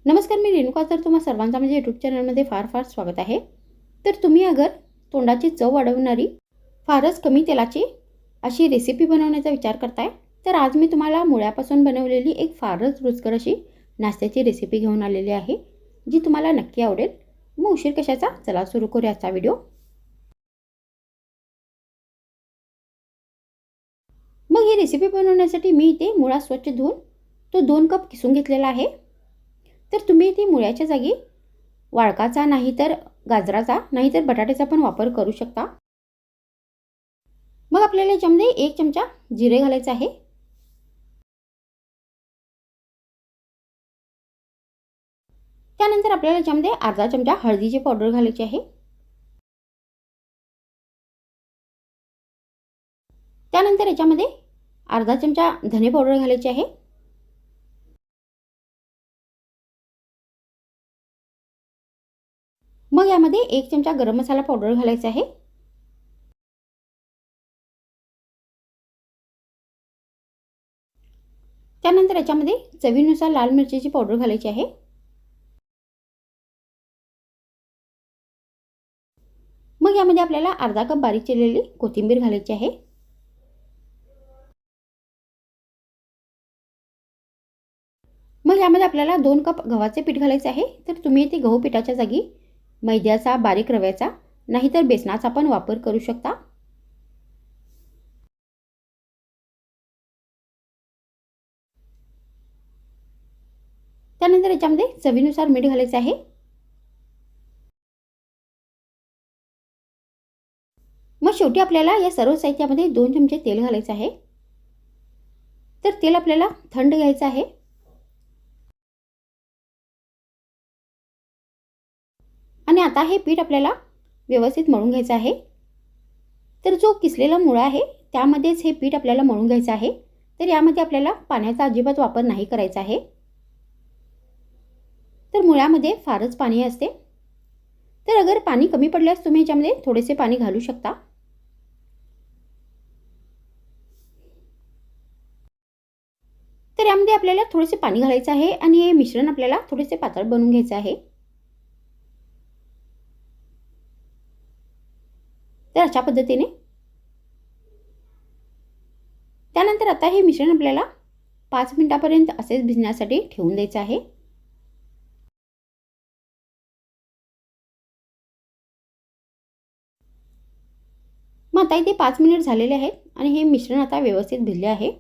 नमस्कार, मी रेणुका. तर तुम्हा सर्वांचा माझ्या यूट्यूब चॅनलमध्ये फार फार स्वागत आहे. तर तुम्ही अगर तोंडाची चव वाढवणारी फारच कमी तेलाची अशी रेसिपी बनवण्याचा विचार करताय, तर आज मी तुम्हाला मुळ्यापासून बनवलेली एक फारच रुचकर अशी नाश्त्याची रेसिपी घेऊन आलेली आहे, जी तुम्हाला नक्की आवडेल. मग उशीर कशाचा, चला सुरू करूया आजचा व्हिडिओ. मग ही रेसिपी बनवण्यासाठी मी इथे मुळा स्वच्छ धुवून तो 2 कप किसून घेतलेला आहे. तर तुम्ही इथे मुळ्याच्या जागी वाळकाचा नाहीतर गाजराचा नाहीतर बटाट्याचा पण वापर करू शकता. मग आपल्याला याच्यामध्ये 1 चमचा जिरे घालायचे आहे. त्यानंतर आपल्याला याच्यामध्ये अर्धा चमचा हळदीची पावडर घालायची आहे. त्यानंतर याच्यामध्ये अर्धा चमचा धने पावडर घालायची आहे. मग यामध्ये 1 चमचा गरम मसाला पावडर घालायचा आहे. त्यानंतर याच्यामध्ये चवीनुसार लाल मिरचीची पावडर घालायची आहे. मग यामध्ये आपल्याला अर्धा कप बारीक चिरलेली कोथिंबीर घालायची आहे. मग यामध्ये आपल्याला 2 कप गव्हाचे पीठ घालायचे आहे. तर तुम्ही इथे गहू पिठाच्या जागी मैद्याचा, बारीक रव्याचा नाहीतर बेसनाचा पण वापर करू शकता. त्यानंतर याच्यामध्ये चवीनुसार मीठ घालायचे आहे. मग शेवटी आपल्याला या सर्व साहित्यामध्ये 2 चमचे तेल घालायचे आहे. तर तेल आपल्याला थंड घ्यायचं आहे. आणि आता हे पीठ आपल्याला व्यवस्थित मळून घ्यायचं आहे. तर जो किसलेला मुळा आहे त्यामध्येच हे पीठ आपल्याला मळून घ्यायचं आहे. तर यामध्ये आपल्याला पाण्याचा अजिबात वापर नाही करायचा आहे. तर मुळ्यामध्ये फारच पाणी असते. तर अगर पाणी कमी पडल्यास तुम्ही याच्यामध्ये थोडेसे पाणी घालू शकता. तर यामध्ये आपल्याला थोडेसे पाणी घालायचे आहे आणि हे मिश्रण आपल्याला थोडेसे पातळ बनवून घ्यायचे आहे. तर अशा पद्धतीने त्यानंतर आता हे मिश्रण आपल्याला 5 मिनिटापर्यंत असेच भिजण्यासाठी ठेवून द्यायचं आहे. मग आता इथे 5 मिनिट झालेले आहेत आणि हे मिश्रण आता व्यवस्थित भिजले आहे.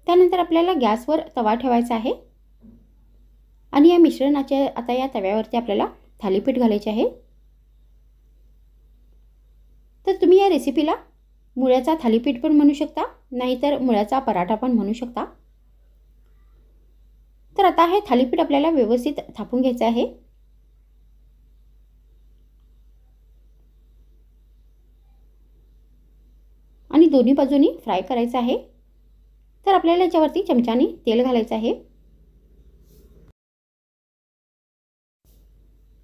त्यानंतर आपल्याला गॅसवर तवा ठेवायचा आहे आणि या मिश्रणाचे आता या तव्यावरती आपल्याला थालीपीठ घालायचे आहे. तर तुम्ही या रेसिपीला मुळ्याचा थालीपीठ पण म्हणू शकता, नाहीतर मुळ्याचा पराठा पण म्हणू शकता. तर आता हे थालीपीठ आपल्याला व्यवस्थित थापून घ्यायचं आहे. आणि दोन्ही बाजूनी फ्राय करायचं आहे. तर आपल्याला याच्यावरती चमच्याने तेल घालायचं आहे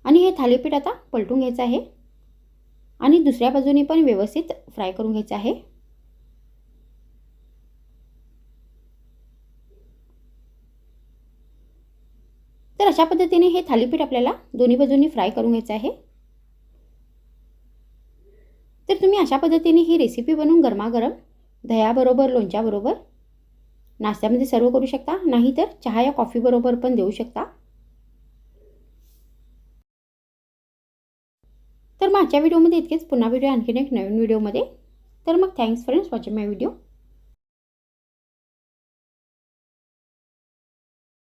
आणि हे थालीपीठ आता पलटून घ्यायचं आहे आणि दुसऱ्या बाजूने पण व्यवस्थित फ्राय करून घ्यायचं आहे. तर अशा पद्धतीने हे थालीपीठ आपल्याला दोन्ही बाजूंनी फ्राय करून घ्यायचं आहे. तर तुम्ही अशा पद्धतीने ही रेसिपी बनवून गरमागरम दह्याबरोबर, लोणच्याबरोबर नाश्त्यामध्ये सर्व करू शकता, नाहीतर चहा या कॉफी बरोबर पण देऊ शकता. तर मग आजच्या व्हिडिओमध्ये इतकेच. पुन्हा भेटूया आणखीन एक नवीन व्हिडिओमध्ये. तर मग थँक्स फ्रेंड्स वॉचिंग माय व्हिडिओ.